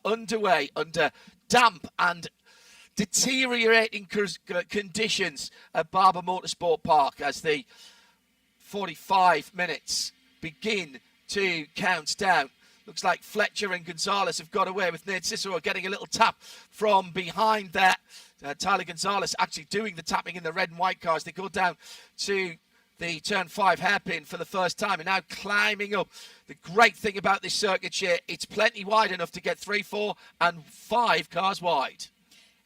underway under damp and deteriorating conditions at Barber Motorsport Park as the 45 minutes begin to count down. Looks like Fletcher and Gonzalez have got away with Cicero getting a little tap from behind there. Tyler Gonzalez actually doing the tapping in the red and white cars. They go down to the turn 5 hairpin for the first time and now climbing up. The great thing about this circuit here, it's plenty wide enough to get 3, 4 and 5 cars wide.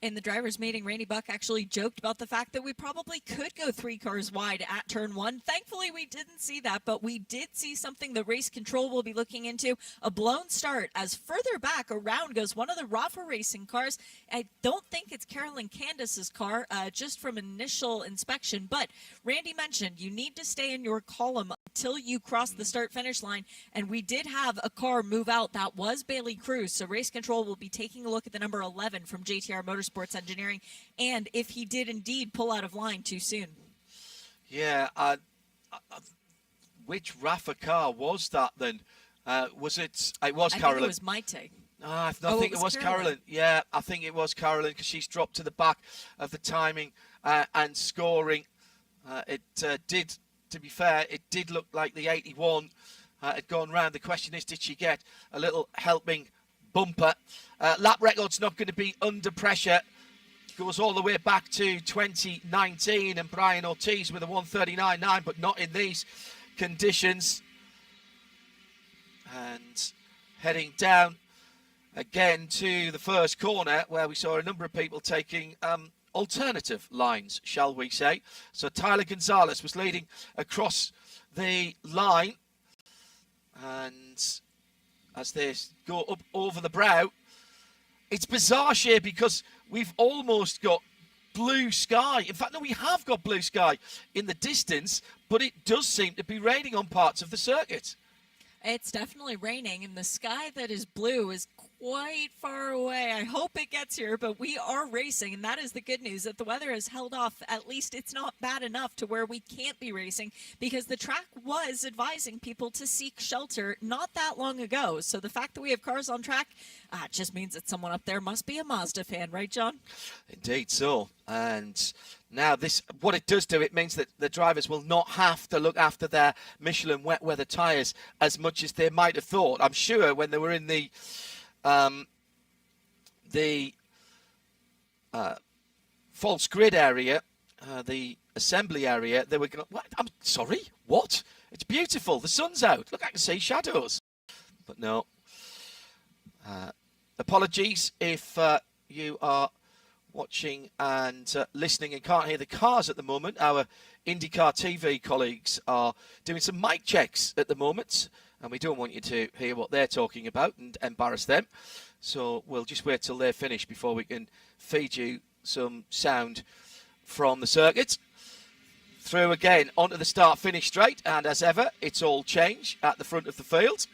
In the drivers' meeting, Randy Buck actually joked about the fact that we probably could go 3 cars wide at turn 1. Thankfully, we didn't see that, but we did see something the race control will be looking into, a blown start as further back around goes one of the Rafa Racing cars. I don't think it's Carolyn Candace's car, just from initial inspection, but Randy mentioned you need to stay in your column until you cross the start-finish line, and we did have a car move out. That was Bailey Cruz, so race control will be taking a look at the number 11 from JTR Motorsports Engineering, and if he did indeed pull out of line too soon. Yeah, which Rafa car was that then? Was it? It was Carolyn. I think it was Maite. I think it was Carolyn. Yeah, I think it was Carolyn because she's dropped to the back of the timing and scoring. It did, to be fair, it did look like the 81 had gone round. The question is, did she get a little helping bumper? Lap record's not going to be under pressure. Goes all the way back to 2019 and Brian Ortiz with a 139.9, but not in these conditions. And heading down again to the first corner where we saw a number of people taking alternative lines, shall we say. So Tyler Gonzalez was leading across the line, and as they go up over the brow, it's bizarre here because we've almost got blue sky. In fact, no, we have got blue sky in the distance, but it does seem to be raining on parts of the circuit. It's definitely raining, and the sky that is blue is quite far away. I hope it gets here, but we are racing, and that is the good news, that the weather has held off. At least it's not bad enough to where we can't be racing, because the track was advising people to seek shelter not that long ago. So the fact that we have cars on track just means that someone up there must be a Mazda fan, right, John? Indeed so. And now this, what it does do, it means that the drivers will not have to look after their Michelin wet weather tyres as much as they might have thought. I'm sure when they were in the false grid area, the assembly area, they were going, what? I'm sorry, what? It's beautiful. The sun's out. Look, I can see shadows. But no. Apologies if you are watching and listening and can't hear the cars at the moment. Our IndyCar TV colleagues are doing some mic checks at the moment, and we don't want you to hear what they're talking about and embarrass them. So we'll just wait till they're finished before we can feed you some sound from the circuit. Through again onto the start-finish straight, and as ever, it's all change at the front of the field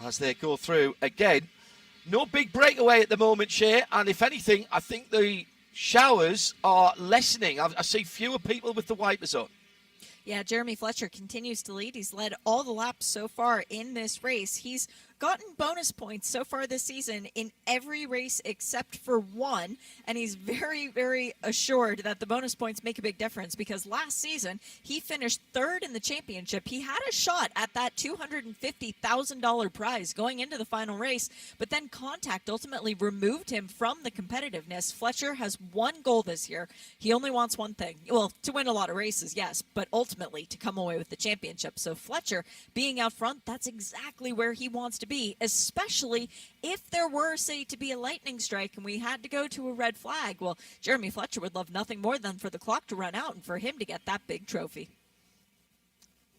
as they go through again. No big breakaway at the moment, Shea, and if anything, I think the showers are lessening. I see fewer people with the wipers on. Yeah, Jeremy Fletcher continues to lead. He's led all the laps so far in this race. He's gotten bonus points so far this season in every race except for one, and he's very, very assured that the bonus points make a big difference because last season he finished third in the championship. He had a shot at that $250,000 prize going into the final race, but then contact ultimately removed him from the competitiveness. Fletcher has one goal this year. He only wants one thing. Well, to win a lot of races, yes, but ultimately to come away with the championship. So Fletcher being out front, that's exactly where he wants to be, especially if there were, say, to be a lightning strike and we had to go to a red flag. Well, Jeremy Fletcher would love nothing more than for the clock to run out and for him to get that big trophy.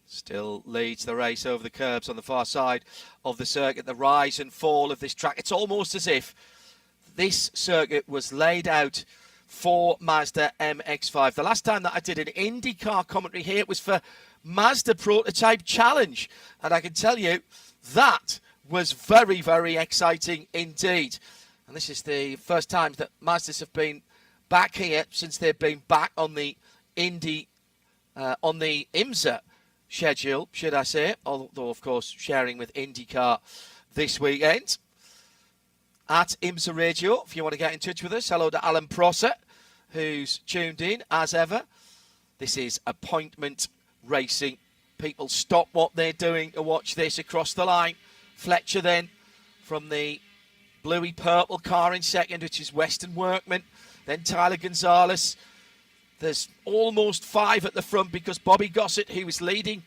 Still leads the race over the curbs on the far side of the circuit. The rise and fall of this track. It's almost as if this circuit was laid out for Mazda MX-5. The last time that I did an IndyCar commentary here, it was for Mazda Prototype Challenge. And I can tell you that was very, very exciting indeed. And this is the first time that Mazdas have been back here since they've been back on the IMSA schedule, should I say, although of course sharing with IndyCar this weekend. at IMSA Radio if you want to get in touch with us. Hello to Alan Prosser, who's tuned in as ever. This is appointment racing. People stop what they're doing to watch this across the line. Fletcher then from the bluey purple car in second, which is Western Workman. Then Tyler Gonzalez. There's almost 5 at the front because Bobby Gossett, who was leading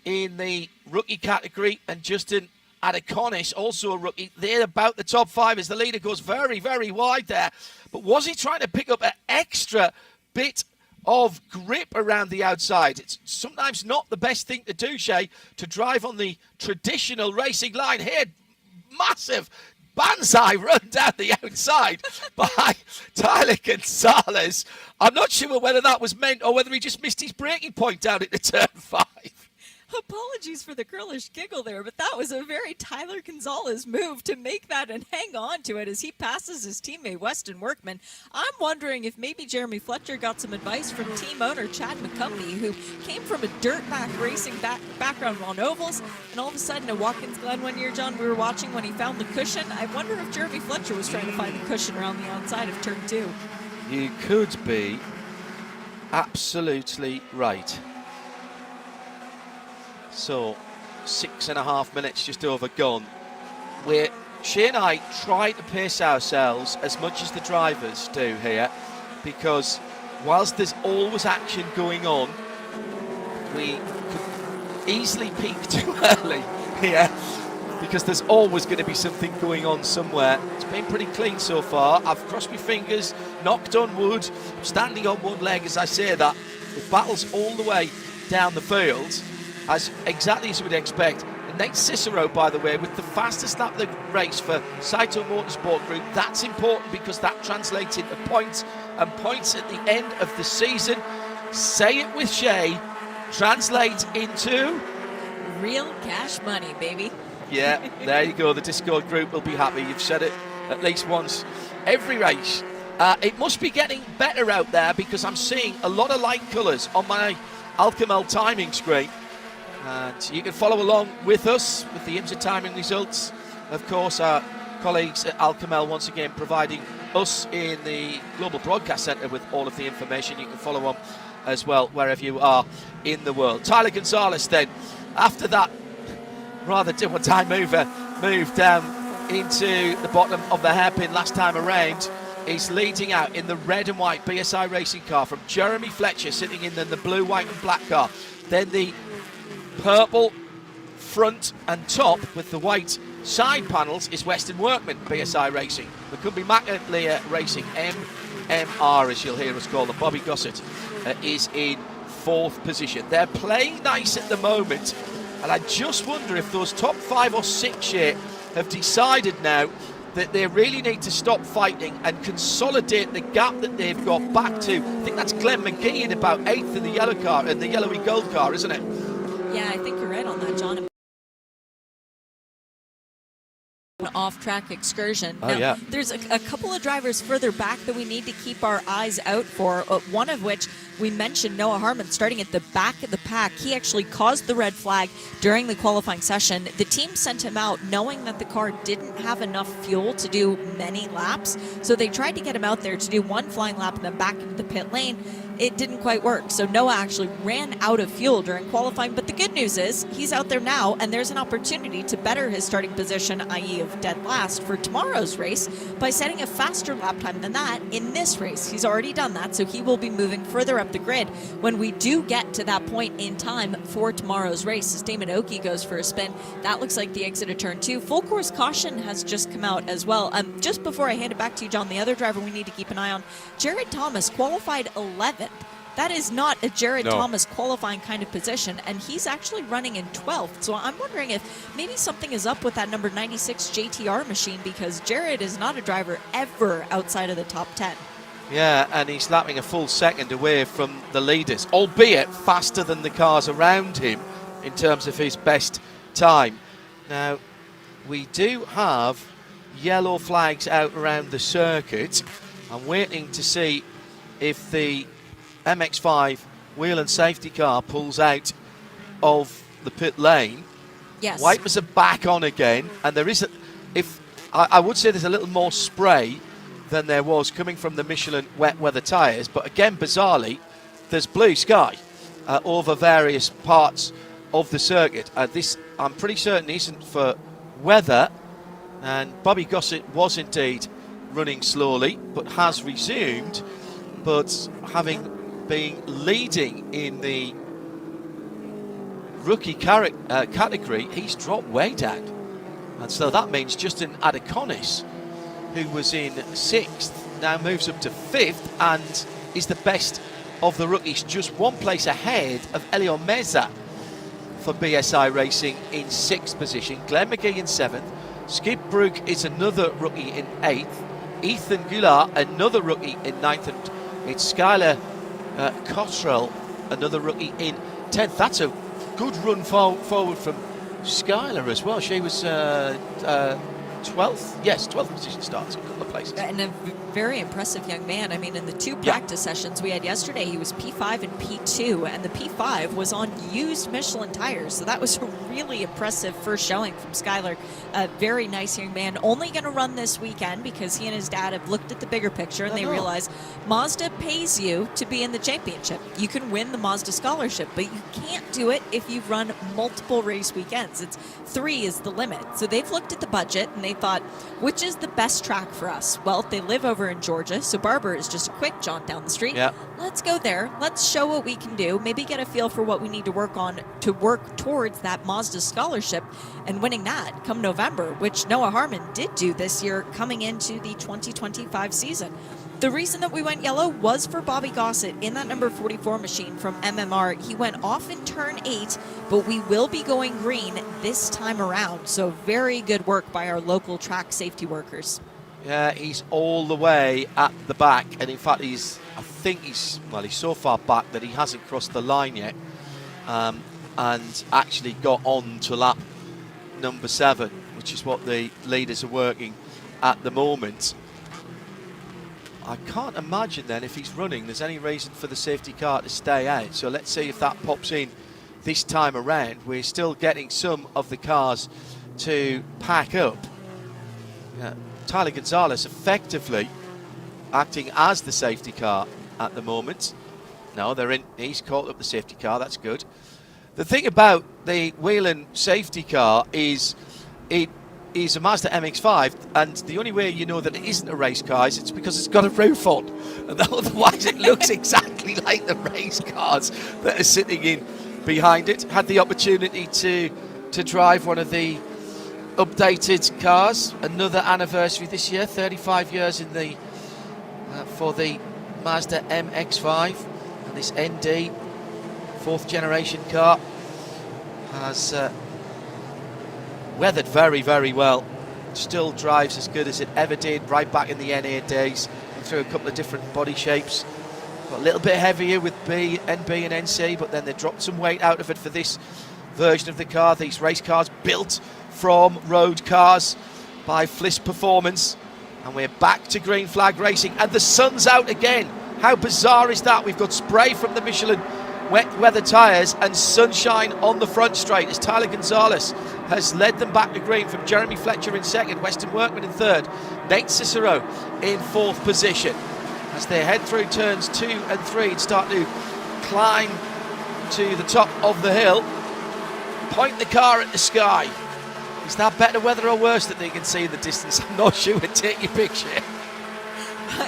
in the rookie category, and Justin Adeconis, also a rookie. They're about the top 5 as the leader goes very, very wide there. But was he trying to pick up an extra bit of grip around the outside? It's sometimes not the best thing to do, Shay, to drive on the traditional racing line. Here, massive banzai run down the outside by Tyler Gonzalez. I'm not sure whether that was meant or whether he just missed his braking point down into turn 5. Apologies for the girlish giggle there, but that was a very Tyler Gonzalez move to make that and hang on to it as he passes his teammate Weston Workman. I'm wondering if maybe Jeremy Fletcher got some advice from team owner Chad McCumbee, who came from a dirtback racing background on ovals, and all of a sudden at Watkins Glen one year, John, we were watching when he found the cushion. I wonder if Jeremy Fletcher was trying to find the cushion around the outside of turn 2. You could be absolutely right. So, 6.5 minutes just over gone. Where Shay and I try to pace ourselves as much as the drivers do here, because whilst there's always action going on, we could easily peak too early here, because there's always going to be something going on somewhere. It's been pretty clean so far. I've crossed my fingers, knocked on wood, standing on one leg as I say that. The battle's all the way down the field, exactly as you would expect. And Nate Cicero, by the way, with the fastest lap of the race for Cicero Motorsport Group. That's important because that translates into points, and points at the end of the season, say it with Shay, translate into real cash money, baby. Yeah, there you go. The Discord group will be happy. You've said it at least once every race. It must be getting better out there because I'm seeing a lot of light colours on my Alcamel timing screen. And you can follow along with us with the IMSA timing results. Of course, our colleagues at Alcamel once again providing us in the Global Broadcast Centre with all of the information. You can follow on as well wherever you are in the world. Tyler Gonzalez then, after that rather time mover move down into the bottom of the hairpin last time around, is leading out in the red and white BSI racing car from Jeremy Fletcher, sitting in the blue, white and black car. Then the purple front and top with the white side panels is Western Workman BSI Racing. McCumbee McAleer Racing, MMR as you'll hear us call them. Bobby Gossett is in 4th position. They're playing nice at the moment, and I just wonder if those top 5 or 6 here have decided now that they really need to stop fighting and consolidate the gap that they've got back to. I think that's Glenn McGee in about 8th in the yellow car, in the yellowy gold car, isn't it? Yeah, I think you're right on that, John. An off-track excursion. Oh, now, yeah. There's a couple of drivers further back that we need to keep our eyes out for, one of which we mentioned, Noah Harmon, starting at the back of the pack. He actually caused the red flag during the qualifying session. The team sent him out knowing that the car didn't have enough fuel to do many laps, so they tried to get him out there to do one flying lap and then back into the pit lane. It didn't quite work, so Noah actually ran out of fuel during qualifying, but the good news is he's out there now, and there's an opportunity to better his starting position, i.e. of dead last, for tomorrow's race by setting a faster lap time than that in this race. He's already done that, so he will be moving further up the grid when we do get to that point in time for tomorrow's race. As Damon Oakey goes for a spin, that looks like the exit of turn 2. Full course caution has just come out as well. Just before I hand it back to you, John, the other driver we need to keep an eye on, Jared Thomas, qualified 11th. That is not a Jared Thomas qualifying kind of position, and he's actually running in 12th. So I'm wondering if maybe something is up with that number 96 JTR machine, because Jared is not a driver ever outside of the top 10. Yeah, and he's lapping a full second away from the leaders, albeit faster than the cars around him in terms of his best time. Now, we do have yellow flags out around the circuit. I'm waiting to see if the MX-5 wheel and safety car pulls out of the pit lane. Yes. Wipers are back on again, and there is if I would say there's a little more spray than there was coming from the Michelin wet weather tyres, but again, bizarrely, there's blue sky over various parts of the circuit. This, I'm pretty certain, isn't for weather, and Bobby Gossett was indeed running slowly, but has resumed, but having been leading in the rookie category, he's dropped way down. And so that means Justin Adeconis, who was in 6th, now moves up to 5th and is the best of the rookies, just one place ahead of Whelen Mazda for BSI Racing in 6th position. Glenn McGee in 7th. Skip Brugge is another rookie in 8th. Ethan Goulart, another rookie in 9th. And it's Skylar Cottrell, another rookie in 10th. That's a good run forward from Skylar as well. She was 12th? Yes, 12th position starts, a couple of places. And a very impressive young man. I mean, in the 2 practice sessions we had yesterday, he was P5 and P2, and the P5 was on used Michelin tires. So that was a really impressive first showing from Skylar. A very nice young man. Only going to run this weekend because he and his dad have looked at the bigger picture and they realize Mazda pays you to be in the championship. You can win the Mazda scholarship, but you can't do it if you run multiple race weekends. It's 3 is the limit. So they've looked at the budget and they thought, which is the best track for us? Well, they live over in Georgia, so Barber is just a quick jaunt down the street. Yeah. Let's go there. Let's show what we can do. Maybe get a feel for what we need to work on to work towards that Mazda scholarship and winning that come November, which Noah Harmon did do this year coming into the 2025 season. The reason that we went yellow was for Bobby Gossett in that number 44 machine from MMR. He went off in turn 8, but we will be going green this time around. So very good work by our local track safety workers. Yeah, he's all the way at the back, and in fact he's so far back that he hasn't crossed the line yet, and actually got on to lap number 7, which is what the leaders are working at the moment. I can't imagine then, if he's running, there's any reason for the safety car to stay out. So let's see if that pops in this time around. We're still getting some of the cars to pack up. Tyler Gonzalez effectively acting as the safety car at the moment. No, he's caught up the safety car, that's good. The thing about the Whelen safety car is it is a Mazda MX-5, and the only way you know that it isn't a race car is it's because it's got a roof on, and otherwise it looks exactly like the race cars that are sitting in behind it. Had the opportunity to drive one of the updated cars. Another anniversary this year, 35 years in the for the Mazda MX-5, and this ND 4th generation car has weathered very, very well. Still drives as good as it ever did right back in the NA days, through a couple of different body shapes. Got a little bit heavier with NB and NC, but then they dropped some weight out of it for this version of the car. These race cars built from road cars by Flis Performance, and we're back to green flag racing, and the sun's out again. How bizarre is that? We've got spray from the Michelin wet weather tyres and sunshine on the front straight as Tyler Gonzalez has led them back to green from Jeremy Fletcher in 2nd, Weston Workman in 3rd, Nate Cicero in 4th position as they head through turns 2 and 3 and start to climb to the top of the hill. Point the car at the sky. Is that better weather or worse that they can see in the distance? I'm not sure. Take your picture.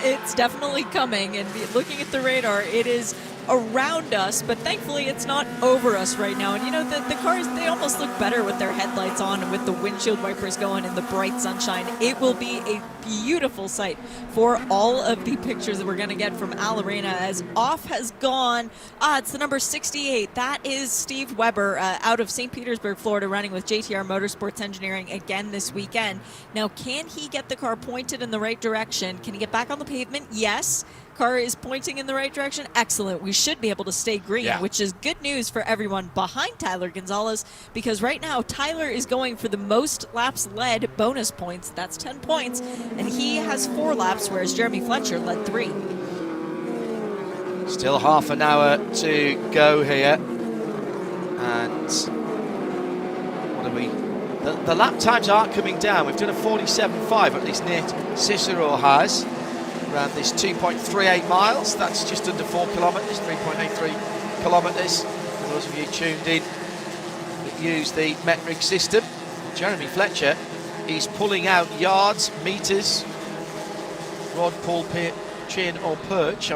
It's definitely coming, and looking at the radar, it is around us, but thankfully it's not over us right now. And you know, the cars, they almost look better with their headlights on and with the windshield wipers going in the bright sunshine. It will be a beautiful sight for all of the pictures that we're going to get from Al Arena as off has gone. It's the number 68. That is Steve Weber out of St. Petersburg, Florida, running with JTR Motorsports Engineering again this weekend. Now, can he get the car pointed in the right direction? Can he get back on the pavement? Yes. Car is pointing in the right direction. Excellent. We should be able to stay green, which is good news for everyone behind Tyler Gonzalez, because right now Tyler is going for the most laps led bonus points. That's 10 points, and he has 4 laps, whereas Jeremy Fletcher led 3. Still half an hour to go here, and what are we? the lap times aren't coming down. We've done a 47.5, at least Nate Cicero has, around this 2.38 miles. That's just under 4 kilometres, 3.83 kilometres. For those of you tuned in that use the metric system, Jeremy Fletcher is pulling out yards, metres, rod, pull, chin or perch.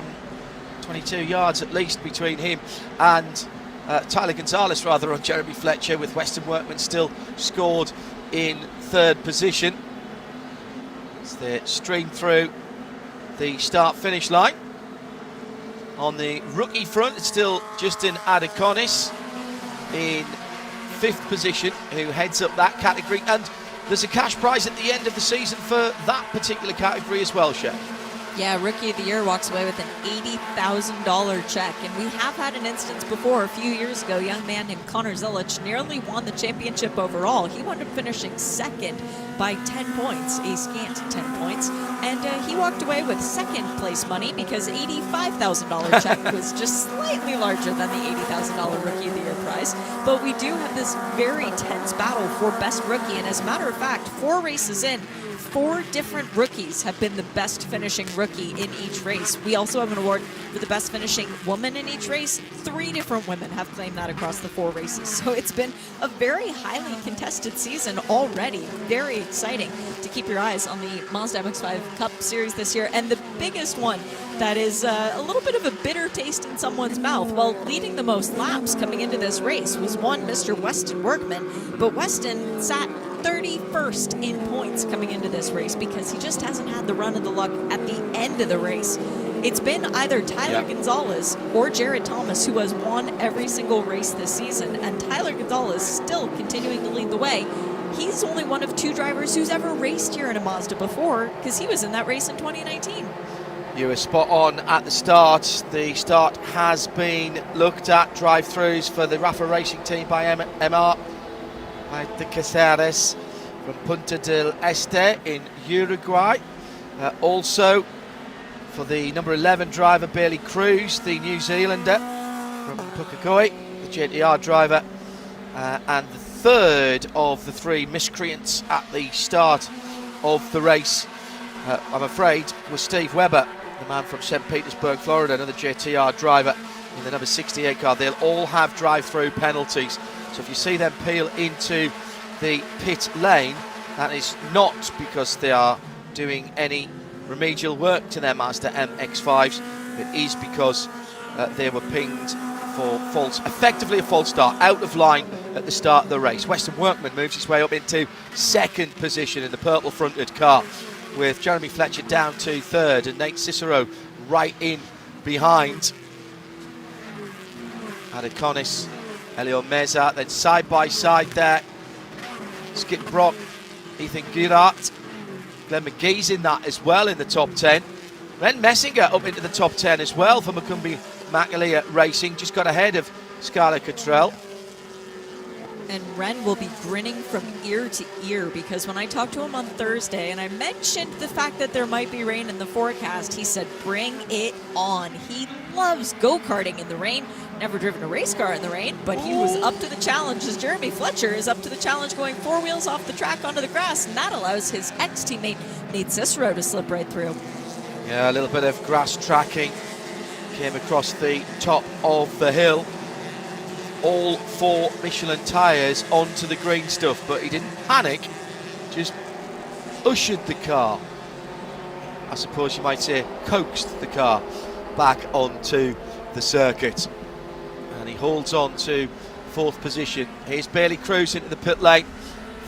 22 yards at least between him and Tyler Gonzalez rather on Jeremy Fletcher, with Western Workman still scored in third position as they stream through the start-finish line. On the rookie front, it's still Justin Adeconis in fifth position, who heads up that category, and there's a cash prize at the end of the season for that particular category as well, Shep. Yeah, Rookie of the Year walks away with an $80,000 check. And we have had an instance before, a few years ago, a young man named Connor Zilich nearly won the championship overall. He wound up finishing second by 10 points, a scant 10 points. And he walked away with second place money because $85,000 check was just slightly larger than the $80,000 Rookie of the Year prize. But we do have this very tense battle for best rookie. And as a matter of fact, 4 races in, 4 different rookies have been the best finishing rookie in each race. We also have an award for the best finishing woman in each race. 3 different women have claimed that across the 4 races. So it's been a very highly contested season already. Very exciting to keep your eyes on the Mazda MX-5 Cup series this year. And the biggest one that is a little bit of a bitter taste in someone's mouth. Well, leading the most laps coming into this race was one Mr. Weston Workman, but Weston sat 31st in points coming into this race because he just hasn't had the run of the luck at the end of the race. It's been either Tyler Gonzalez or Jared Thomas who has won every single race this season, and Tyler Gonzalez still continuing to lead the way. He's only one of 2 drivers who's ever raced here in a Mazda before, because he was in that race in 2019. You were spot on at the start. The start has been looked at. Drive-throughs for the Rafa Racing team by MR, by the Caceres from Punta del Este in Uruguay. Also for the number 11 driver, Bailey Cruz, the New Zealander from Pukekohe, the JTR driver, and the third of the 3 miscreants at the start of the race, I'm afraid, was Steve Webber, the man from St. Petersburg, Florida, another JTR driver in the number 68 car. They'll all have drive-through penalties. So if you see them peel into the pit lane, that is not because they are doing any remedial work to their Mazda MX-5s. It is because they were pinged for effectively a false start, out of line at the start of the race. Western Workman moves his way up into second position in the purple-fronted car, with Jeremy Fletcher down to third and Nate Cicero right in behind. Adeconis, Elio Meza, then side by side there, Skip Brock, Ethan Girart, Glenn McGee's in that as well in the top 10. Ren Messinger up into the top 10 as well for Macumbi Macalia Racing, just got ahead of Scarlett Cottrell. And Ren will be grinning from ear to ear, because when I talked to him on Thursday and I mentioned the fact that there might be rain in the forecast, he said, bring it on. He loves go-karting in the rain. Never driven a race car in the rain, but he was up to the challenge, as Jeremy Fletcher is up to the challenge going 4 wheels off the track onto the grass, and that allows his ex-teammate Nate Cicero to slip right through. Yeah, a little bit of grass tracking came across the top of the hill. All 4 Michelin tyres onto the green stuff, but he didn't panic, just ushered the car, I suppose you might say, coaxed the car back onto the circuit. And he holds on to 4th position. Here's Bailey Cruz into the pit lane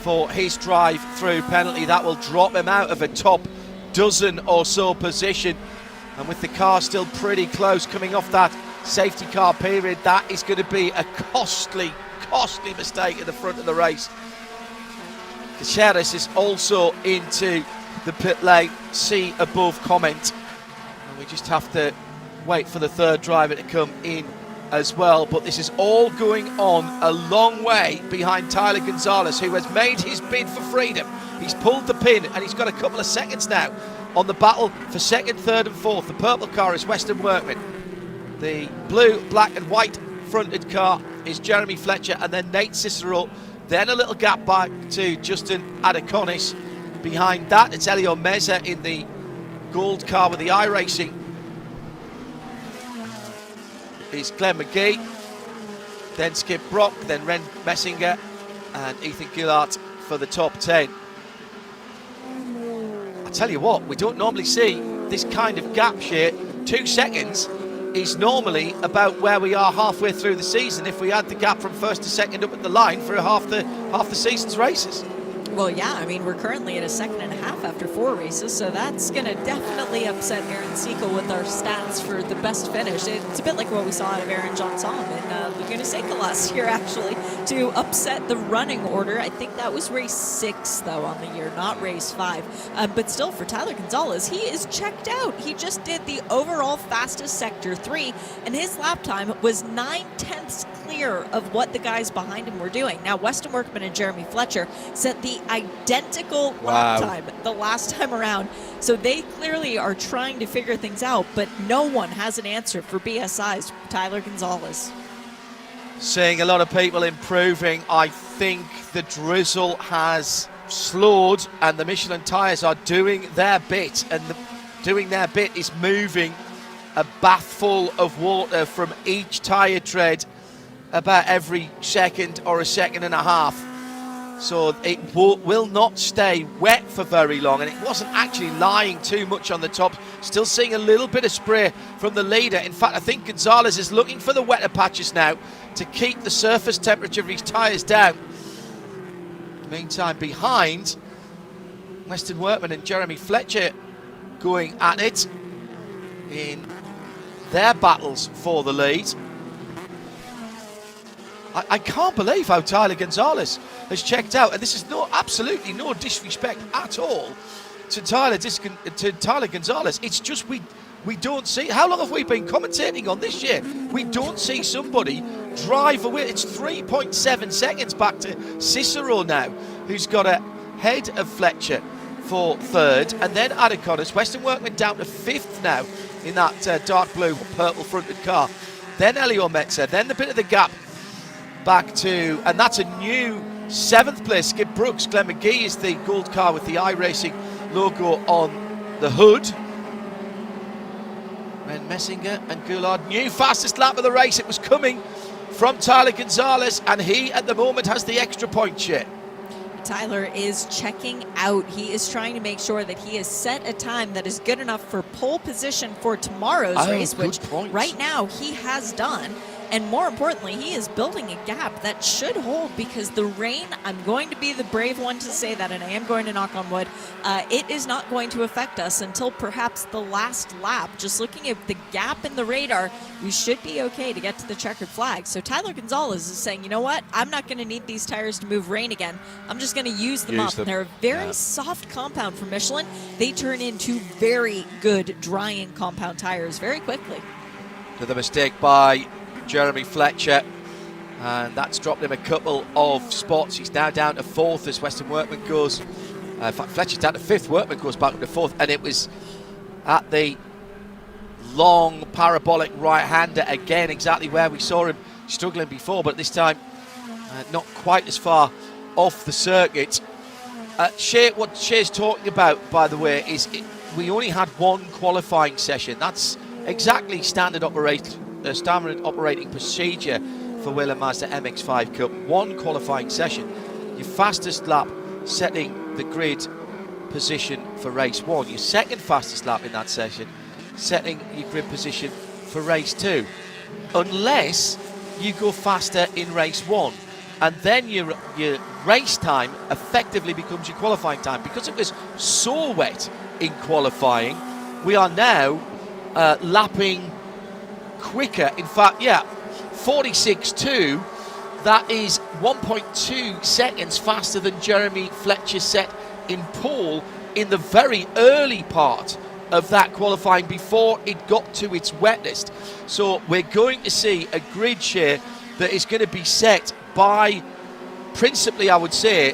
for his drive-through penalty. That will drop him out of a top dozen or so position. And with the car still pretty close, coming off that safety car period, that is going to be a costly mistake at the front of the race. Caceres is also into the pit lane. See above comment. And we just have to wait for the 3rd driver to come in as well. But this is all going on a long way behind Tyler Gonzalez, who has made his bid for freedom. He's pulled the pin and he's got a couple of seconds now on the battle for 2nd, 3rd and 4th. The purple car is Western Workman. The blue, black and white fronted car is Jeremy Fletcher, and then Nate Cicero, Then a little gap back to Justin Adeconis. Behind that, it's Whelen Mazda in the gold car with the iRacing. Is Glenn McGee, then Skip Brock, then Ren Messinger, and Ethan Gillard for the top 10. I tell you what, we don't normally see this kind of gap here. 2 seconds is normally about where we are halfway through the season if we had the gap from first to second up at the line for half the season's races. Well, yeah, I mean, we're currently at a second and a half after 4 races, so that's going to definitely upset Aaron Segal with our stats for the best finish. It's a bit like what we saw out of Aaron Johnson in Laguna Seca last year, actually, to upset the running order. I think that was race 6, though, on the year, not race 5. But still, for Tyler Gonzalez, he is checked out. He just did the overall fastest Sector 3, and his lap time was 9/10 clear of what the guys behind him were doing. Now, Weston Workman and Jeremy Fletcher set the identical lap time the last time around, so they clearly are trying to figure things out, but no one has an answer for BSI's Tyler Gonzalez. Seeing a lot of people improving. I think the drizzle has slowed and the Michelin tyres are doing their bit, and doing their bit is moving a bath full of water from each tyre tread about every second or a second and a half. So it will not stay wet for very long, and it wasn't actually lying too much on the top. Still seeing a little bit of spray from the leader. In fact, I think Gonzalez is looking for the wetter patches now to keep the surface temperature of his tyres down. Meantime, behind, Weston Workman and Jeremy Fletcher going at it in their battles for the lead. I can't believe how Tyler Gonzalez has checked out, and this is absolutely no disrespect at all to Tyler Gonzalez. It's just we don't see. How long have we been commentating on this year? We don't see somebody drive away. It's 3.7 seconds back to Cicero now, who's got ahead of Fletcher for third, and then Adeconis. Weston Workman down to 5th now in that dark blue purple fronted car. Then Whelen Mazda, then the bit of the gap back to, and that's a new 7th place, Skip Brooks. Glenn McGee is the gold car with the iRacing logo on the hood. Ren Messinger and Goulard, new fastest lap of the race. It was coming from Tyler Gonzalez, and he at the moment has the extra point share. Tyler is checking out. He is trying to make sure that he has set a time that is good enough for pole position for tomorrow's race, which right now he has done. And more importantly, he is building a gap that should hold, because the rain, I'm going to be the brave one to say that, and I am going to knock on wood, it is not going to affect us until perhaps the last lap. Just looking at the gap in the radar, we should be okay to get to the checkered flag. So Tyler Gonzalez is saying, you know what, I'm not going to need these tires to move rain again. I'm just going to use them up. They're a very soft compound from Michelin. They turn into very good drying compound tires very quickly. Another mistake by Jeremy Fletcher, and that's dropped him a couple of spots. He's now down to 4th as Weston Workman goes. In fact, Fletcher's down to 5th. Workman goes back up to 4th, and it was at the long parabolic right-hander again, exactly where we saw him struggling before, but this time not quite as far off the circuit. What Shea's talking about, by the way, is we only had one qualifying session. That's exactly standard operating procedure for Whelen Mazda MX-5 Cup. One qualifying session. Your fastest lap setting the grid position for race 1. Your second fastest lap in that session setting your grid position for race 2. Unless you go faster in race 1. And then your race time effectively becomes your qualifying time. Because it was so wet in qualifying, we are now lapping quicker. In fact, 46.2. That is 1.2 seconds faster than Jeremy Fletcher set in pole in the very early part of that qualifying before it got to its wetness. So we're going to see a grid share that is going to be set by, principally I would say,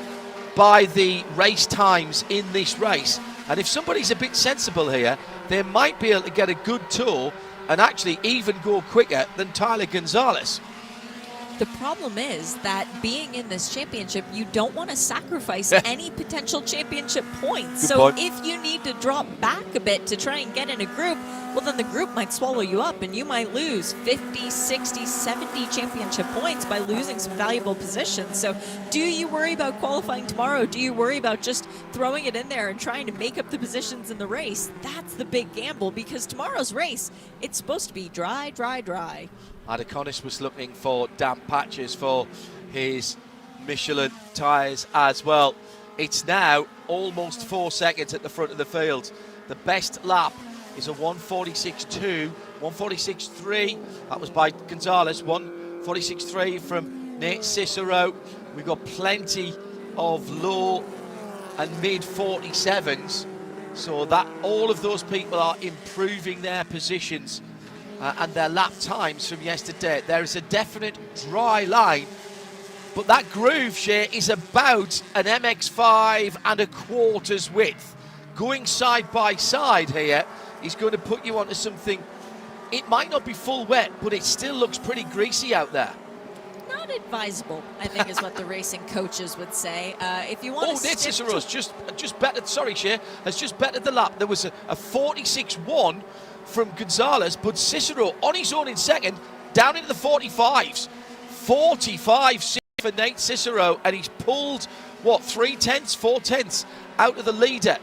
by the race times in this race. And if somebody's a bit sensible here, they might be able to get a good tour and actually even go quicker than Tyler Gonzalez. The problem is that being in this championship, you don't want to sacrifice any potential championship points. Good so point. if you need to drop back a bit to try and get in a group, well, then the group might swallow you up and you might lose 50, 60, 70 championship points by losing some valuable positions. So do you worry about qualifying tomorrow? Do you worry about just throwing it in there and trying to make up the positions in the race? That's the big gamble, because tomorrow's race, it's supposed to be dry, dry, dry. Adeconis was looking for damp patches for his Michelin tyres as well. It's now almost 4 seconds at the front of the field. The best lap is a 1:46.2, 1:46.3. That was by Gonzalez. 1:46.3 from Nate Cicero. We've got plenty of low and mid 47s. So that all of those people are improving their positions and their lap times from yesterday. There is a definite dry line, but that groove share is about an MX-5 and a quarter's width. Going side by side here is going to put you onto something. It might not be full wet, but it still looks pretty greasy out there. Not advisable, I think, is what the racing coaches would say. If you want to Nate Cicero's just bettered, sorry, Shea, has just bettered the lap. There was a 46.1 from Gonzalez, but Cicero on his own in second, down into the 45s. 45 for Nate Cicero, and he's pulled, what, 3/10, 4/10 out of the leader.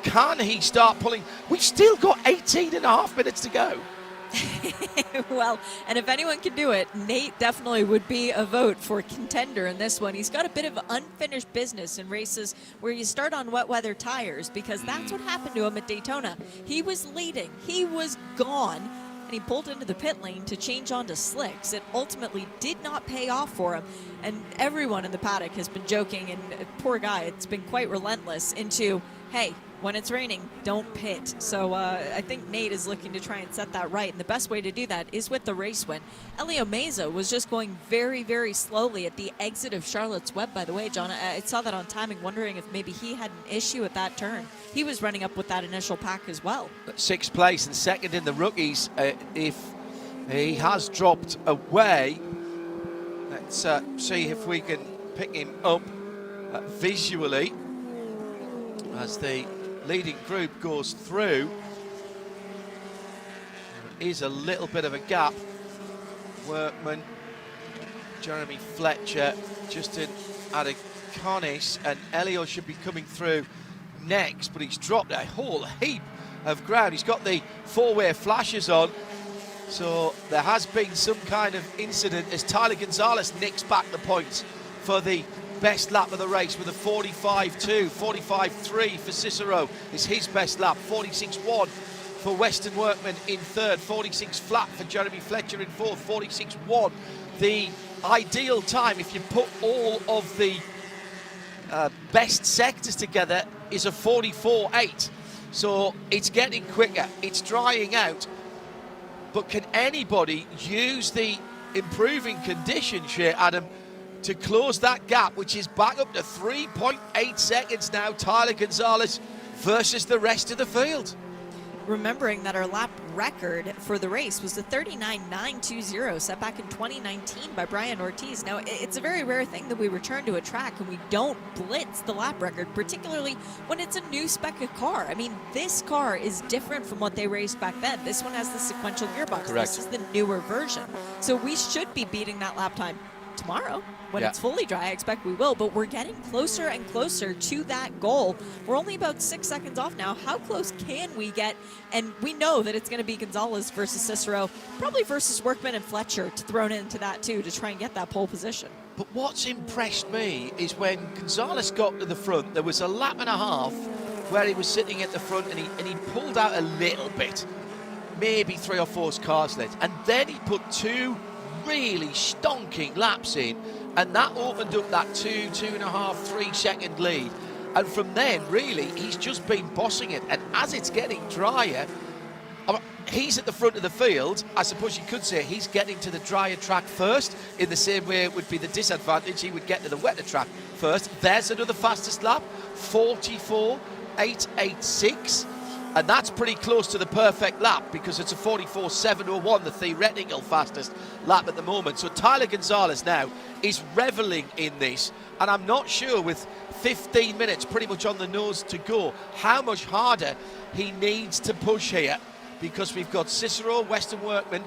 Can he start pulling? We've still got 18 and a half minutes to go. Well, and if anyone can do it, Nate definitely would be a vote for contender in this one. He's got a bit of unfinished business in races where you start on wet weather tires, because that's what happened to him at Daytona. He was leading, he was gone, and he pulled into the pit lane to change onto slicks. It ultimately did not pay off for him, and everyone in the paddock has been joking, and poor guy, it's been quite relentless, into, hey, when it's raining, don't pit. So I think Nate is looking to try and set that right, and the best way to do that is with the race win. Whelen Mazda was just going very, very slowly at the exit of Charlotte's Web, by the way, John. I saw that on timing, wondering if maybe he had an issue at that turn. He was running up with that initial pack as well. 6th place and second in the rookies. If he has dropped away, let's see if we can pick him up visually as the leading group goes through. There is a little bit of a gap. Workman, Jeremy Fletcher, Justin Adeconis, and Elio should be coming through next, but he's dropped a whole heap of ground. He's got the four-way flashes on, so there has been some kind of incident as Tyler Gonzalez nicks back the points for the best lap of the race with a 45.2, 45.3 for Cicero is his best lap, 46.1 for Weston Workman in third, 46 flat for Jeremy Fletcher in fourth, 46.1. The ideal time, if you put all of the best sectors together, is a 44.8. So it's getting quicker, it's drying out. But can anybody use the improving conditions here, Adam, to close that gap, which is back up to 3.8 seconds now, Tyler Gonzalez versus the rest of the field? Remembering that our lap record for the race was the 39.920 set back in 2019 by Brian Ortiz. Now, it's a very rare thing that we return to a track and we don't blitz the lap record, particularly when it's a new spec of car. I mean, this car is different from what they raced back then. This one has the sequential gearbox. Correct. This is the newer version. So we should be beating that lap time tomorrow. When it's fully dry, I expect we will, but we're getting closer and closer to that goal. We're only about 6 seconds off now. How close can we get? And we know that it's going to be Gonzalez versus Cicero, probably versus Workman and Fletcher to throw into that too, to try and get that pole position. But what's impressed me is when Gonzalez got to the front, there was a lap and a half where he was sitting at the front and he pulled out a little bit, maybe 3 or 4 cars left, and then he put 2 really stonking laps in, and that opened up that 2.5, 3 second lead. And from then, really, he's just been bossing it. And as it's getting drier, he's at the front of the field. I suppose you could say he's getting to the drier track first, in the same way it would be the disadvantage. He would get to the wetter track first. There's another fastest lap, 44.886. And that's pretty close to the perfect lap because it's a 44.701, the theoretical fastest lap at the moment. So Tyler Gonzalez now is reveling in this. And I'm not sure, with 15 minutes pretty much on the nose to go, how much harder he needs to push here, because we've got Cicero, Weston Workman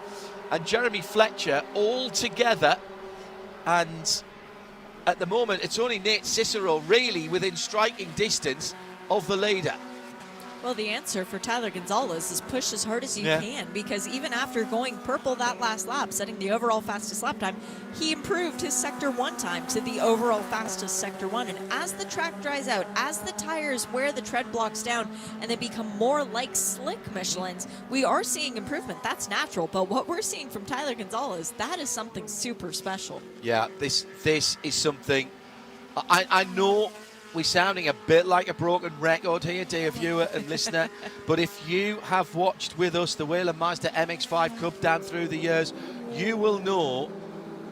and Jeremy Fletcher all together. And at the moment, it's only Nate Cicero really within striking distance of the leader. Well, the answer for Tyler Gonzalez is push as hard as you can, because even after going purple that last lap, setting the overall fastest lap time, he improved his Sector 1 time to the overall fastest Sector 1. And as the track dries out, as the tires wear the tread blocks down and they become more like slick Michelins, we are seeing improvement. That's natural. But what we're seeing from Tyler Gonzalez, that is something super special. Yeah, this is something. I know we're sounding a bit like a broken record here, dear viewer and listener, but if you have watched with us the Whelen Mazda MX-5 Cup down through the years, you will know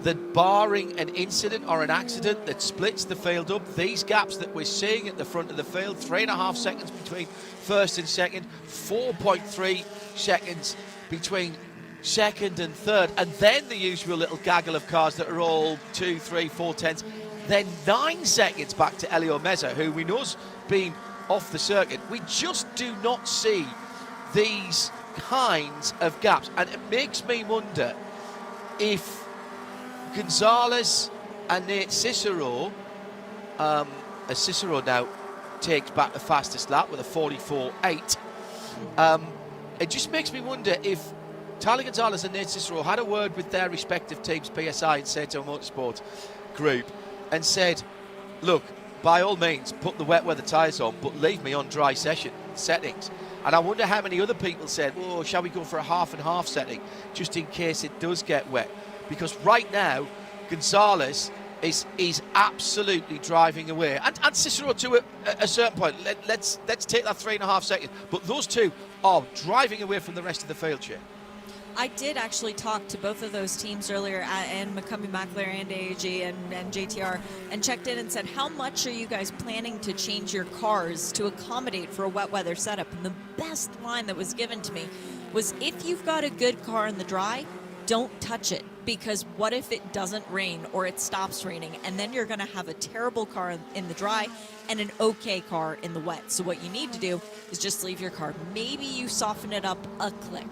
that barring an incident or an accident that splits the field up, these gaps that we're seeing at the front of the field, 3.5 seconds between first and second, 4.3 seconds between second and third, and then the usual little gaggle of cars that are all 2, 3, 4 tenths. Then 9 seconds back to Whelen Mazda, who we know's been off the circuit. We just do not see these kinds of gaps. And it makes me wonder if Gonzalez and Nate Cicero, as Cicero now takes back the fastest lap with a 44.8, it just makes me wonder if Tyler Gonzalez and Nate Cicero had a word with their respective teams, PSI and Cicero Motorsports Group, and said, look, by all means, put the wet weather tyres on, but leave me on dry settings. And I wonder how many other people said, oh, shall we go for a half and half setting, just in case it does get wet? Because right now, Gonzalez is absolutely driving away. And Cicero to a certain point. Let's take that 3.5 seconds. But those two are driving away from the rest of the field, Shea. I did actually talk to both of those teams earlier, and McCumbee McLaren and AAG and JTR, and checked in and said, how much are you guys planning to change your cars to accommodate for a wet weather setup? And the best line that was given to me was, if you've got a good car in the dry, don't touch it, because what if it doesn't rain or it stops raining, and then you're going to have a terrible car in the dry and an okay car in the wet. So what you need to do is just leave your car. Maybe you soften it up a click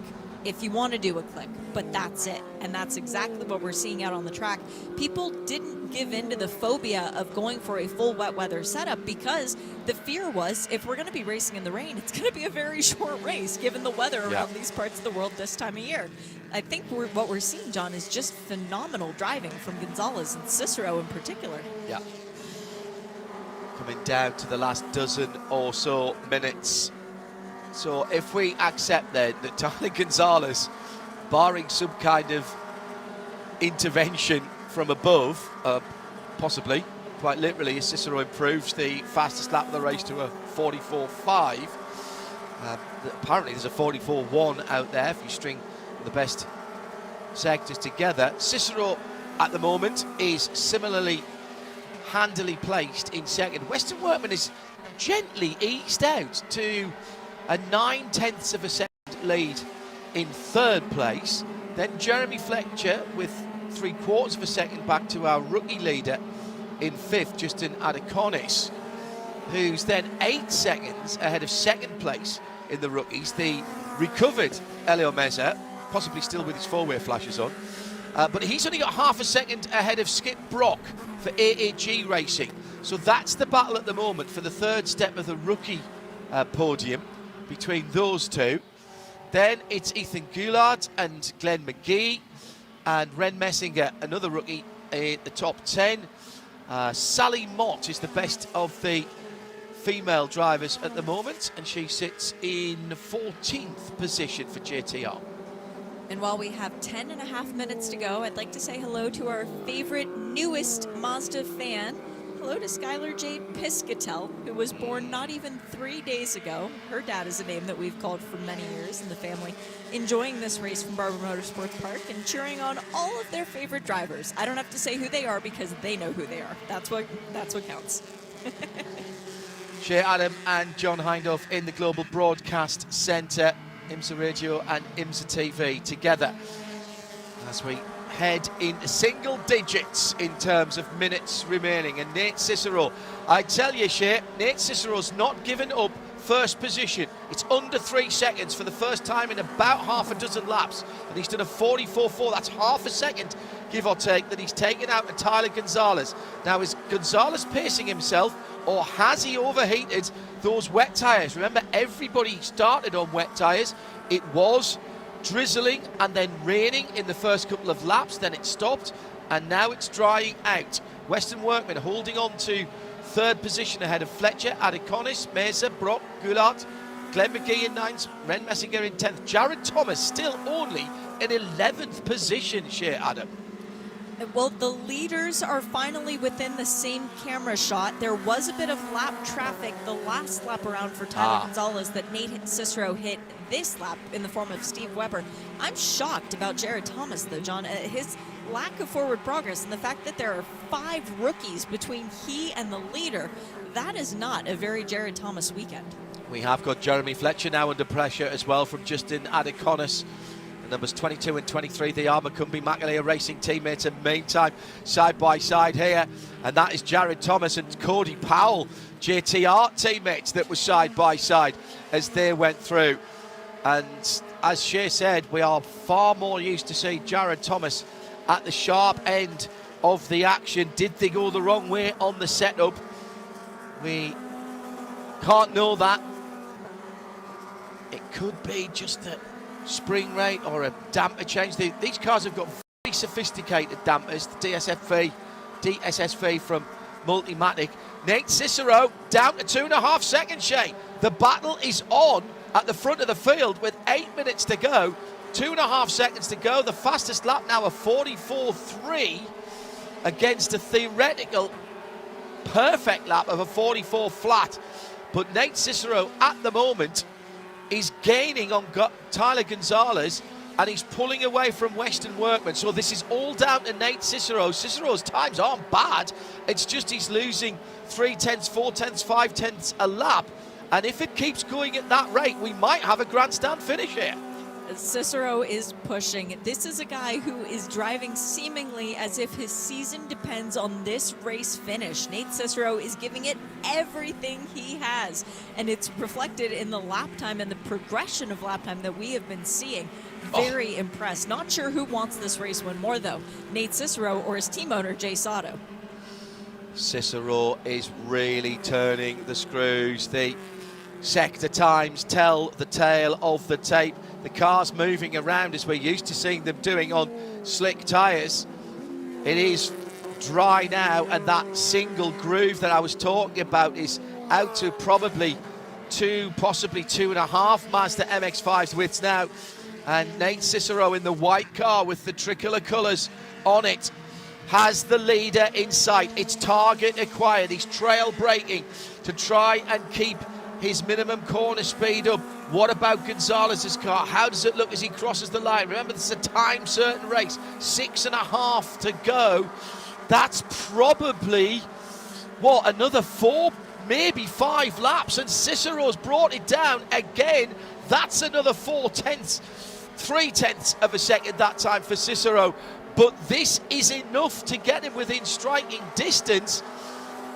if you want to do a click, but that's it. And that's exactly what we're seeing out on the track. People didn't give in to the phobia of going for a full wet weather setup, because the fear was, if we're going to be racing in the rain, it's going to be a very short race given the weather around these parts of the world this time of year. I think what we're seeing, John, is just phenomenal driving from Gonzalez and Cicero in particular. Yeah. Coming down to the last dozen or so minutes. So if we accept then that Tyler Gonzalez, barring some kind of intervention from above, possibly, quite literally, as Cicero improves the fastest lap of the race to a 44.5. Apparently there's a 44.1 out there if you string the best sectors together. Cicero at the moment is similarly handily placed in second. Weston Workman is gently eased out to a 9/10 of a second lead in third place. Then Jeremy Fletcher with 3/4 of a second back to our rookie leader in fifth, Justin Adeconis, who's then 8 seconds ahead of second place in the rookies, the recovered Whelen Mazda, possibly still with his four-way flashes on. But he's only got half a second ahead of Skip Brock for AAG Racing. So that's the battle at the moment for the third step of the rookie podium between those two. Then it's Ethan Goulart and Glenn McGee, and Ren Messinger, another rookie, in the top 10. Sally Mott is the best of the female drivers at the moment, and she sits in 14th position for JTR. And while we have 10.5 minutes to go, I'd like to say hello to our favorite, newest Mazda fan. Hello to Skylar Jade Piscatel, who was born not even 3 days ago. Her dad is a name that we've called for many years in the family. Enjoying this race from Barber Motorsports Park and cheering on all of their favorite drivers. I don't have to say who they are because they know who they are. That's what counts. Shea Adam and John Hindhaugh in the Global Broadcast Centre, IMSA Radio and IMSA TV together as we head in single digits in terms of minutes remaining. And Nate Cicero, I tell you, Shea, Nate Cicero's not given up first position. It's under 3 seconds for the first time in about half a dozen laps, and he's done a 44.4. That's half a second, give or take, that he's taken out of Tyler Gonzalez. Now, is Gonzalez pacing himself, or has he overheated those wet tyres? Remember, everybody started on wet tyres. It was drizzling and then raining in the first couple of laps, then it stopped, and now it's drying out. Western Workman holding on to third position ahead of Fletcher, Adiconis, Mesa, Brock, Goulart, Glenn McGee in 9th, Ren Messinger in 10th. Jared Thomas still only in 11th position, Shea Adam. Well, the leaders are finally within the same camera shot. There was a bit of lap traffic the last lap around for Tyler Gonzalez that Nate Cicero hit this lap in the form of Steve Webber. I'm shocked about Jared Thomas, though, John. His lack of forward progress and the fact that there are 5 rookies between he and the leader, that is not a very Jared Thomas weekend. We have got Jeremy Fletcher now under pressure as well from Justin Adiconis. The numbers 22 and 23, they are Macumbi Macalea Racing teammates, and meantime side by side here, and that is Jared Thomas and Cody Powell, JTR teammates that were side by side as they went through. And as Shea said, we are far more used to see Jared Thomas at the sharp end of the action. Did they go the wrong way on the setup? We can't know that. It could be just a spring rate or a damper change. These cars have got very sophisticated dampers, the DSSV from Multimatic. Nate Cicero down to 2.5 seconds, Shea. The battle is on at the front of the field with 8 minutes to go. 2.5 seconds to go. The fastest lap now a 44.3 against a theoretical perfect lap of a 44 flat. But Nate Cicero at the moment is gaining on Tyler Gonzalez, and he's pulling away from Western Workman. So this is all down to Nate Cicero. Cicero's times aren't bad. It's just he's losing 3/10, 4/10, 5/10 a lap. And if it keeps going at that rate, we might have a grandstand finish here. Cicero is pushing. This is a guy who is driving seemingly as if his season depends on this race finish. Nate Cicero is giving it everything he has, and it's reflected in the lap time and the progression of lap time that we have been seeing. Very impressed. Not sure who wants this race win more, though, Nate Cicero or his team owner, Jay Sato. Cicero is really turning the screws. The sector times tell the tale of the tape. The car's moving around as we're used to seeing them doing on slick tyres. It is dry now, and that single groove that I was talking about is out to probably 2, possibly 2.5 Mazda MX-5's widths now. And Nate Cicero in the white car with the tricolour colours on it has the leader in sight. It's target acquired. He's trail braking to try and keep his minimum corner speed up. What about Gonzalez's car? How does it look as he crosses the line? Remember, this is a time certain race. 6.5 to go. That's probably, what, another 4, maybe 5 laps, and Cicero's brought it down again. That's another 3/10 of a second that time for Cicero. But this is enough to get him within striking distance,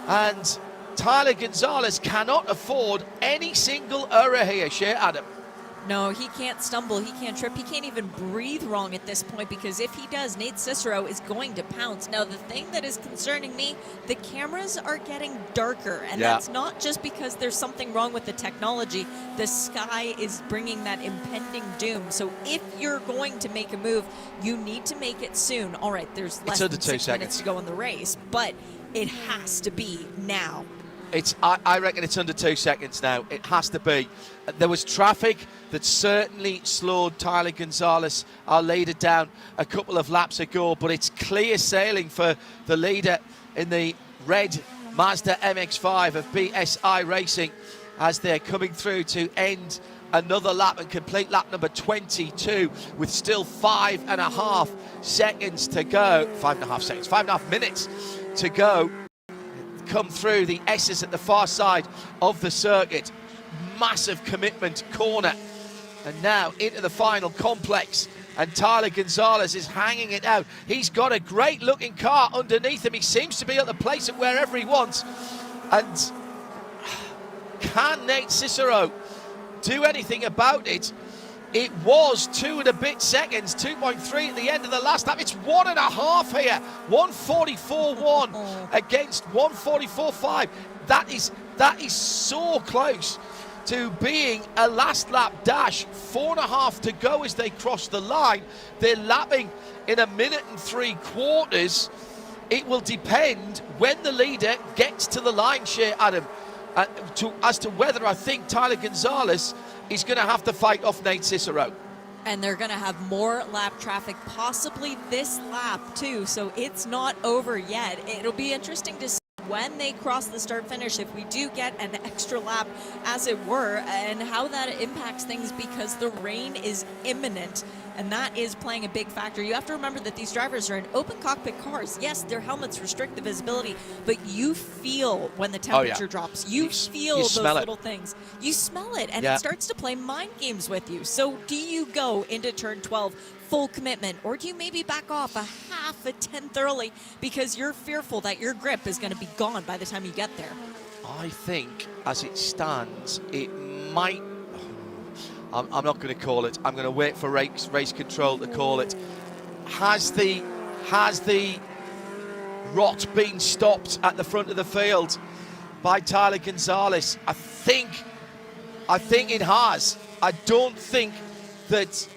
and Tyler Gonzalez cannot afford any single error here, Shea Adam. No, he can't stumble, he can't trip, he can't even breathe wrong at this point, because if he does, Nate Cicero is going to pounce. Now, the thing that is concerning me, the cameras are getting darker, and that's not just because there's something wrong with the technology. The sky is bringing that impending doom. So if you're going to make a move, you need to make it soon. All right, there's less than 6 minutes to go in the race, but it has to be now. I reckon it's under 2 seconds now. It has to be. There was traffic that certainly slowed Tyler Gonzalez, our leader, down a couple of laps ago, but it's clear sailing for the leader in the red Mazda MX-5 of BSI Racing as they're coming through to end another lap and complete lap number 22 with still 5.5 seconds to go. 5.5 seconds, 5.5 minutes to go. come through the S's at the far side of the circuit. Massive commitment corner. And now into the final complex. And Tyler Gonzalez is hanging it out. He's got a great looking car underneath him. He seems to be able to place it wherever he wants. And can Nate Cicero do anything about it? It was 2 and a bit seconds, 2.3 at the end of the last lap. It's 1.5 here, 1:44.1 against 1:44.5. That is so close to being a last lap dash. 4.5 to go as they cross the line. They're lapping in 1 minute and 3/4. It will depend when the leader gets to the line share, Adam, as to whether I think Tyler Gonzalez is going to have to fight off Nate Cicero. And they're going to have more lap traffic, possibly this lap too, so it's not over yet. It'll be interesting to see when they cross the start finish, if we do get an extra lap, as it were, and how that impacts things, because the rain is imminent, and that is playing a big factor. You have to remember that these drivers are in open cockpit cars. Yes, their helmets restrict the visibility, but you feel when the temperature drops. You feel those little things. You smell it, and it starts to play mind games with you. So do you go into turn 12 full commitment, or do you maybe back off a half a tenth early because you're fearful that your grip is going to be gone by the time you get there? I think, as it stands, it might... I'm not going to call it. I'm going to wait for race control to call it. Has the rot been stopped at the front of the field by Tyler Gonzalez? I think it has. I don't think that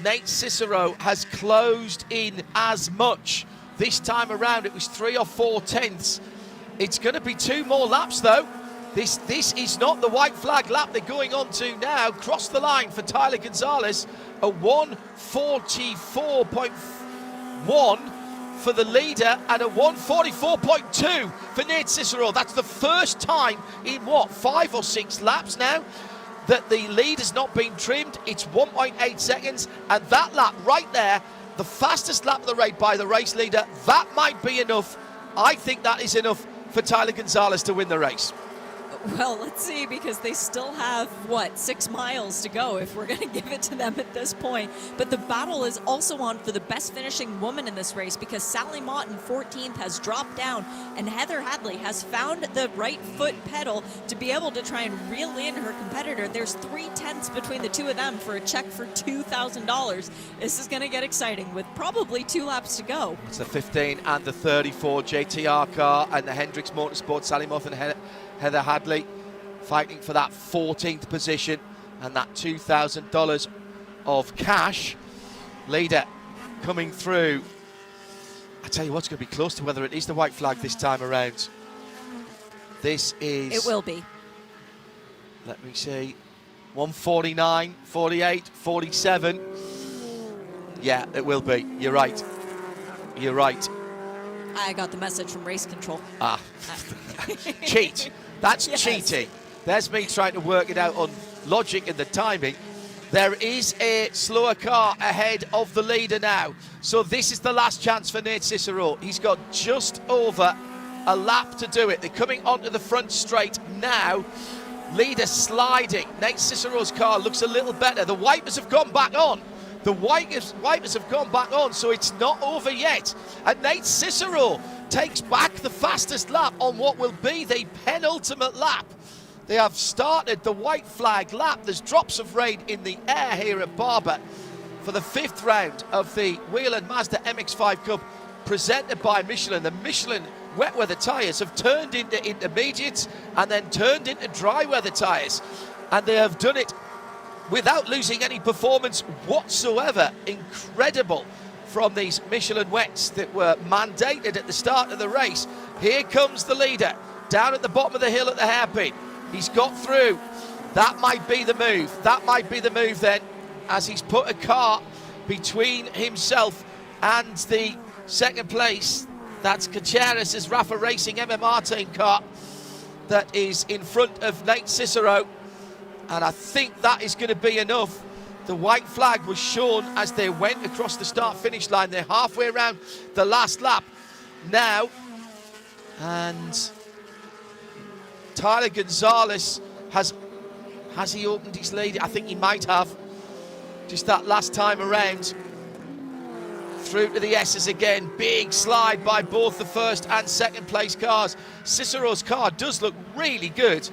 Nate Cicero has closed in as much this time around. It was 3 or 4 tenths. It's going to be 2 more laps though. This is not the white flag lap they're going on to now. Cross the line for Tyler Gonzalez. A 1:44.1 for the leader and a 1:44.2 for Nate Cicero. That's the first time in 5 or 6 laps now that the lead has not been trimmed. It's 1.8 seconds, and that lap right there, the fastest lap of the race by the race leader, that might be enough. I think that is enough for Tyler Gonzalez to win the race. Well, let's see, because they still have, 6 miles to go if we're going to give it to them at this point. But the battle is also on for the best finishing woman in this race, because Sally Mott in 14th has dropped down, and Heather Hadley has found the right foot pedal to be able to try and reel in her competitor. There's 3 tenths between the two of them for a check for $2,000. This is going to get exciting with probably 2 laps to go. It's the 15 and the 34 JTR car and the Hendricks Motorsports, Sally Mott and Heather Hadley fighting for that 14th position and that $2,000 of cash. Leader coming through. I tell you what's going to be close to whether it is the white flag this time around. This is... It will be. Let me see. 1:49, 48, 47. Yeah, it will be. You're right. You're right. I got the message from race control. Cheat. That's cheating. There's me trying to work it out on logic and the timing. There is a slower car ahead of the leader now. So this is the last chance for Nate Cicero. He's got just over a lap to do it. They're coming onto the front straight now. Leader sliding. Nate Cicero's car looks a little better. The wipers have gone back on. The wipers have gone back on, so it's not over yet. And Nate Cicero takes back the fastest lap on what will be the penultimate lap. They have started the white flag lap. There's drops of rain in the air here at Barber for the 5th round of the Whelen Mazda MX-5 Cup presented by Michelin. The Michelin wet weather tyres have turned into intermediates and then turned into dry weather tyres. And they have done it without losing any performance whatsoever. Incredible from these Michelin wets that were mandated at the start of the race. Here comes the leader down at the bottom of the hill at the hairpin. He's got through. That might be the move. That might be the move then, as he's put a car between himself and the second place. That's Gutierrez's Rafa Racing MMR team car that is in front of Nate Cicero. And I think that is going to be enough. The white flag was shown as they went across the start-finish line. They're halfway around the last lap now. And Tyler Gonzalez has he opened his lead? I think he might have. Just that last time around. Through to the S's again. Big slide by both the first and second place cars. Cicero's car does look really good.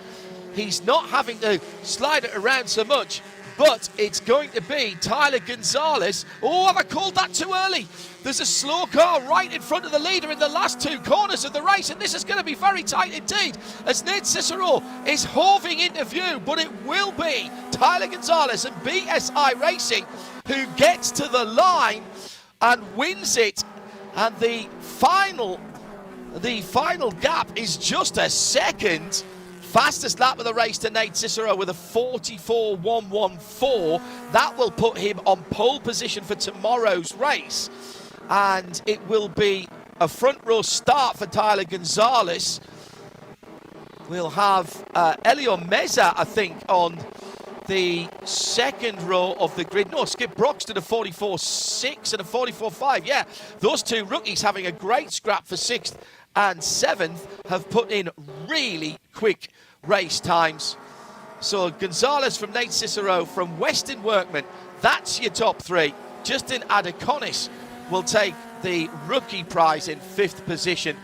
He's not having to slide it around so much, but it's going to be Tyler Gonzalez. Oh, have I called that too early? There's a slow car right in front of the leader in the last two corners of the race, and this is going to be very tight indeed as Nate Cicero is hoving into view, but it will be Tyler Gonzalez and BSI Racing who gets to the line and wins it. And the final gap is just a second. Fastest lap of the race to Nate Cicero with a 44.114. That will put him on pole position for tomorrow's race. And it will be a front row start for Tyler Gonzalez. We'll have Elio Meza, I think, on the second row of the grid. No, Skip Broxton a 44.6 and a 44.5. Yeah, those two rookies having a great scrap for 6th and 7th have put in really quick race times. So Gonzalez from Nate Cicero from Weston Workman, that's your top three. Justin Adeconis will take the rookie prize in 5th position,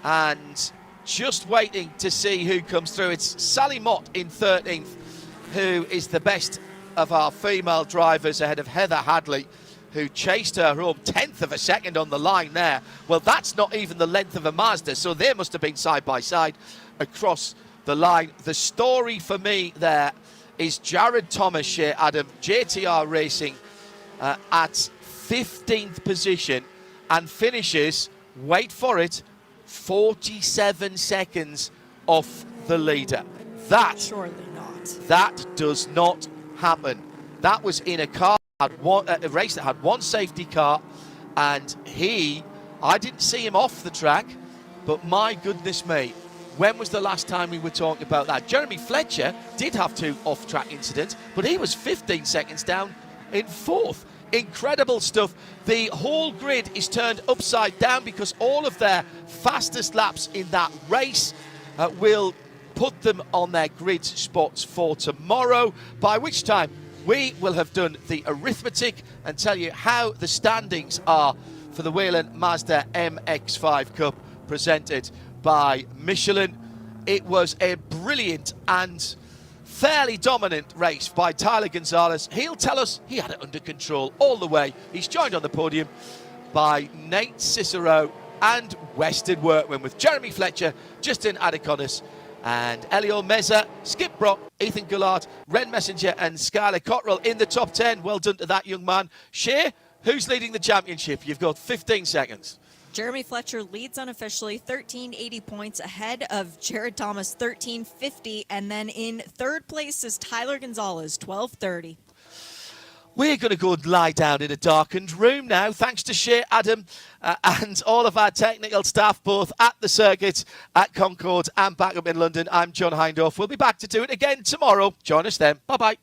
and just waiting to see who comes through. It's Sally Mott in 13th, who is the best of our female drivers, ahead of Heather Hadley, who chased her home 10th of a second on the line there. Well, that's not even the length of a Mazda, so they must have been side by side across the line. The story for me there is Jared Thomas here, Adam, JTR Racing at 15th position and finishes, wait for it, 47 seconds off the leader. Surely not. That does not happen. That was in a race that had one safety car, and I didn't see him off the track, but my goodness me, when was the last time we were talking about that? Jeremy Fletcher did have 2 off-track incidents, but he was 15 seconds down in 4th. Incredible stuff. The whole grid is turned upside down because all of their fastest laps in that race will put them on their grid spots for tomorrow, by which time we will have done the arithmetic and tell you how the standings are for the Whelen Mazda MX-5 Cup presented by Michelin. It was a brilliant and fairly dominant race by Tyler Gonzalez. He'll tell us he had it under control all the way. He's joined on the podium by Nate Cicero and Weston Workman, with Jeremy Fletcher, Justin Adeconis, and Elio Meza, Skip Brock, Ethan Goulart, Ren Messenger and Skylar Cottrell in the top 10. Well done to that young man. Shea, who's leading the championship? You've got 15 seconds. Jeremy Fletcher leads unofficially, 1380 points ahead of Jared Thomas, 1350. And then in third place is Tyler Gonzalez, 1230. We're going to go lie down in a darkened room now, thanks to Shea, Adam, and all of our technical staff, both at the circuit, at Concord, and back up in London. I'm John Hindorf. We'll be back to do it again tomorrow. Join us then. Bye-bye.